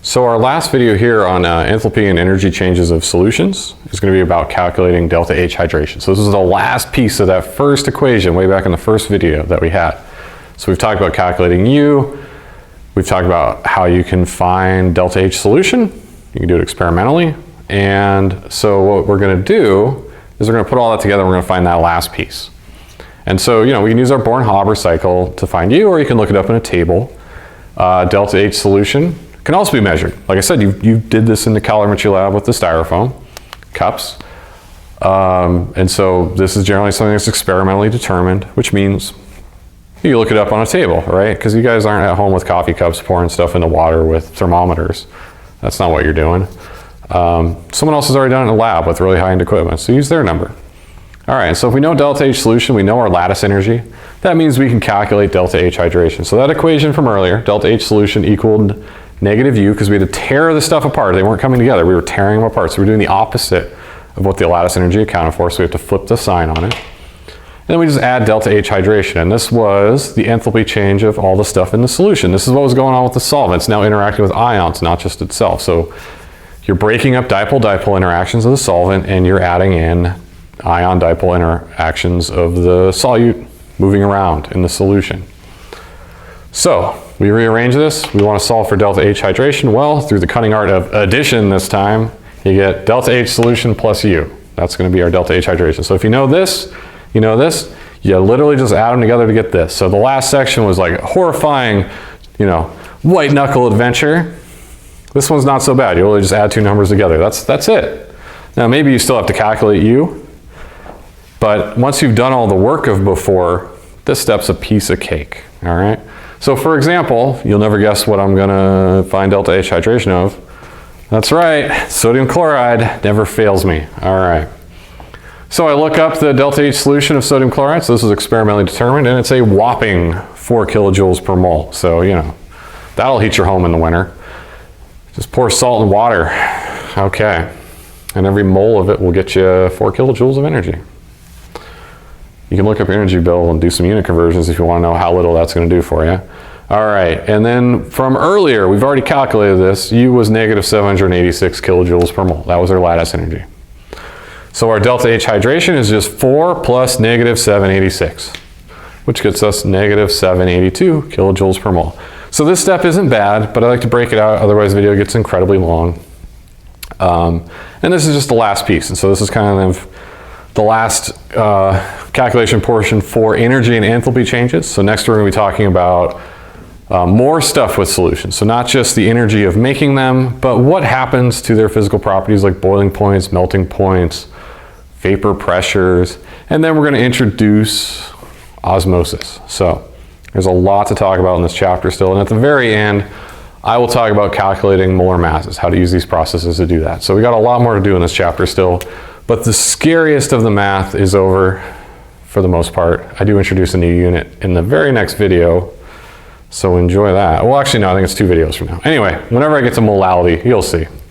So our last video here on enthalpy and energy changes of solutions is going to be about calculating delta H hydration. So this is the last piece of that first equation way back in the first video that we had. So we've talked about calculating U, we've talked about how you can find delta H solution, you can do it experimentally, and so what we're going to do is we're going to put all that together and we're going to find that last piece. And so, you know, we can use our Born-Haber cycle to find U, or you can look it up in a table. Delta H solution can also be measured. Like I said, you did this in the calorimetry lab with the styrofoam cups. And so this is generally something that's experimentally determined, which means you look it up on a table, right? Because you guys aren't at home with coffee cups pouring stuff in the water with thermometers. That's not what you're doing. Someone else has already done it in a lab with really high-end equipment, so use their number. All right, so if we know delta H solution, we know our lattice energy. That means we can calculate delta H hydration. So that equation from earlier, delta H solution equaled negative U, because we had to tear the stuff apart. They weren't coming together. We were tearing them apart. So we're doing the opposite of what the lattice energy accounted for. So we have to flip the sign on it. And then we just add delta H hydration. And this was the enthalpy change of all the stuff in the solution. This is what was going on with the solvent. It's now interacting with ions, not just itself. So you're breaking up dipole-dipole interactions of the solvent, and you're adding in ion-dipole interactions of the solute moving around in the solution. So we rearrange this. We want to solve for delta H hydration. Well, through the cunning art of addition this time, you get delta H solution plus U. That's going to be our delta H hydration. So if you know this, you know this, you literally just add them together to get this. So the last section was like a horrifying, you know, white knuckle adventure. This one's not so bad. You really just add two numbers together. That's it. Now maybe you still have to calculate U, but once you've done all the work of before, this step's a piece of cake, all right? So for example, you'll never guess what I'm gonna find delta H hydration of. That's right, sodium chloride never fails me, all right. So I look up the delta H solution of sodium chloride, so this is experimentally determined, and it's a whopping 4 kilojoules per mole. So, you know, that'll heat your home in the winter. Just pour salt and water, okay. And every mole of it will get you 4 kilojoules of energy. You can look up your energy bill and do some unit conversions if you want to know how little that's going to do for you. All right, and then from earlier, we've already calculated this. U was negative 786 kilojoules per mole. That was our lattice energy. So our delta H hydration is just 4 plus negative 786, which gets us negative 782 kilojoules per mole. So this step isn't bad, but I like to break it out, otherwise the video gets incredibly long. And this is just the last piece, and so this is kind of the last calculation portion for energy and enthalpy changes. So next we're going to be talking about more stuff with solutions. So not just the energy of making them, but what happens to their physical properties like boiling points, melting points, vapor pressures, and then we're going to introduce osmosis. So there's a lot to talk about in this chapter still, and at the very end I will talk about calculating molar masses, how to use these processes to do that. So we got a lot more to do in this chapter still. But the scariest of the math is over for the most part. I do introduce a new unit in the very next video, so enjoy that. Well, actually, no, I think it's 2 videos from now. Anyway, whenever I get to molality, you'll see.